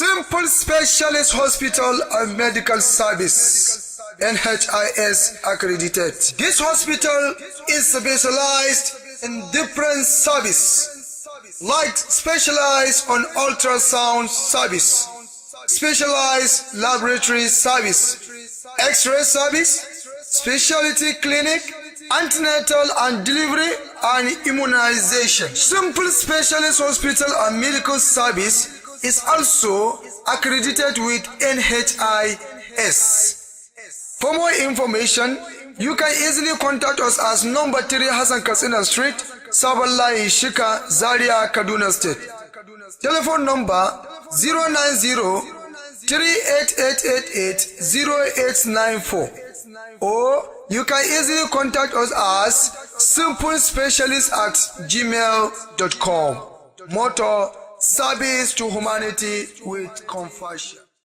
Simple Specialist Hospital and Medical Service, NHIS accredited. This hospital is specialized in different service, like specialized on ultrasound service, specialized laboratory service, X-ray service, specialty clinic, antenatal and delivery and immunization. Simple Specialist Hospital and Medical Service is also accredited with NHIS. For more information, you can easily contact us as number 3 Hassan Katsina Street, Sabon Layi Shika, Zaria, Kaduna State. Telephone number 090-3888-0894, or you can easily contact us as simplespecialist@gmail.com. Motto: service to humanity with compassion.